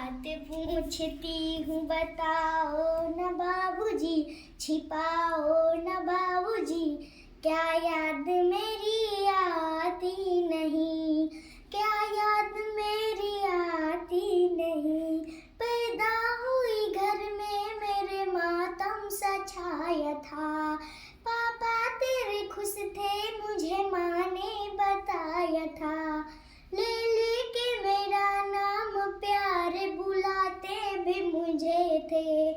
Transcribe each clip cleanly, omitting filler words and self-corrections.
बात पूछती हूँ बताओ न बाबूजी, छिपाओ न बाबूजी, क्या याद मेरी आती नहीं, क्या याद मेरी आती नहीं। पैदा हुई घर में मेरे मातम सा छाया था, पापा तेरे खुश थे मुझे माँ ने बताया था। ले लेके मेरा नाम प्यारे बुलाते भी मुझे थे,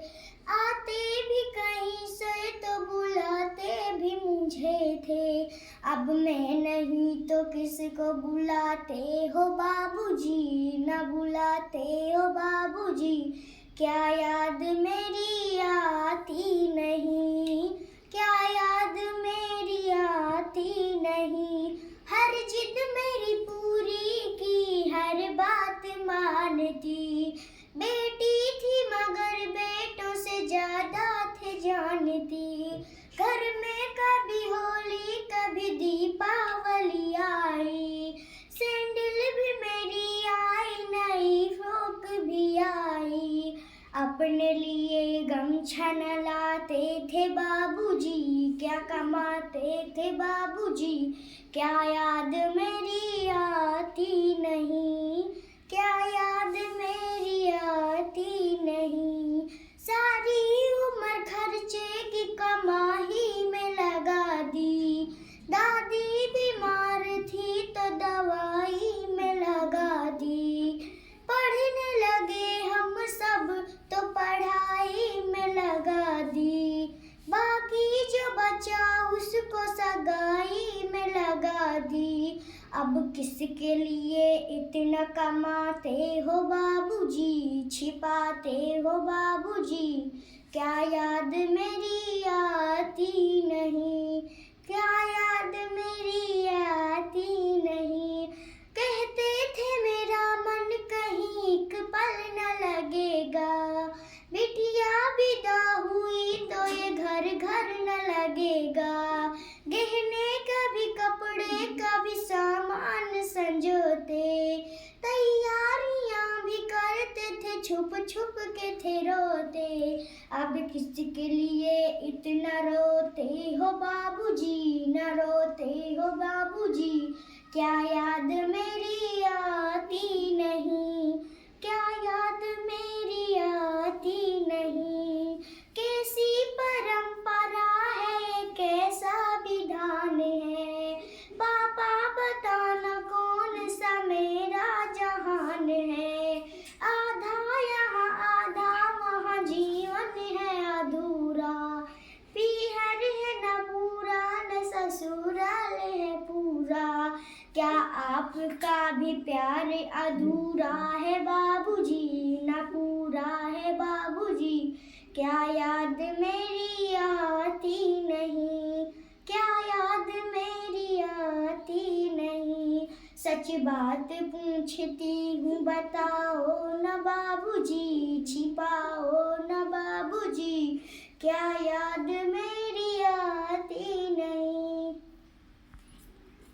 आते भी कहीं से तो बुलाते भी मुझे थे। अब मैं नहीं तो किसको बुलाते हो बाबूजी, न बुलाते हो बाबूजी, क्या याद मेरी आती नहीं, क्या याद मेरी आती नहीं। हर जिद मेरी पूरी की, हर बात मानती, बेटी थी मगर बेटों से ज्यादा थे जानती। घर में कभी होली कभी दीपावली आई, सैंडल भी मेरी आई, नई फ्रॉक भी आई। अपने लिए गमछा न लाते थे बाबूजी, क्या कमाते थे बाबूजी, क्या याद मेरी आती नहीं, क्या याद मेरी आती नहीं। सारी उम्र खर्चे की कमाई में लगा दी, दादी बीमार थी तो दवाई में लगा दी। पढ़ने लगे हम सब तो पढ़ाई में लगा दी, बाकी जो बचा उसको सगाई में लगा दी। अब किसके लिए इतना कमाते हो बाबूजी, छिपाते हो बाबूजी, क्या याद मेरी आती नहीं, क्या याद मेरी आती नहीं। कहते थे मेरा मन कहीं एक पल न लगेगा, बिटिया विदा हुई तो ये घर घर न लगेगा। गहने कभी कपड़े कभी सामान संजोते, तैयारियां भी करते थे छुप छुप के थे रोते। अब किसके लिए इतना रोते हो बाबूजी, न रोते हो बाबूजी, क्या याद मेरी आती नहीं, क्या याद मेरी आती नहीं। कैसी परंपरा है, कैसा विधान है, पापा बताना कौन सा मेरा जहान है। आधा यहाँ आधा वहाँ जीवन है अधूरा, पीहर है न पूरा न ससुराल है पूरा। क्या आपका भी प्यार अधूरा है बाबूजी, न पूरा है बाबूजी, क्या याद मेरी आती नहीं, क्या याद मेरी आती नहीं। सच बात पूछती हूँ बताओ न बाबूजी, छिपाओ न बाबूजी, क्या याद मेरी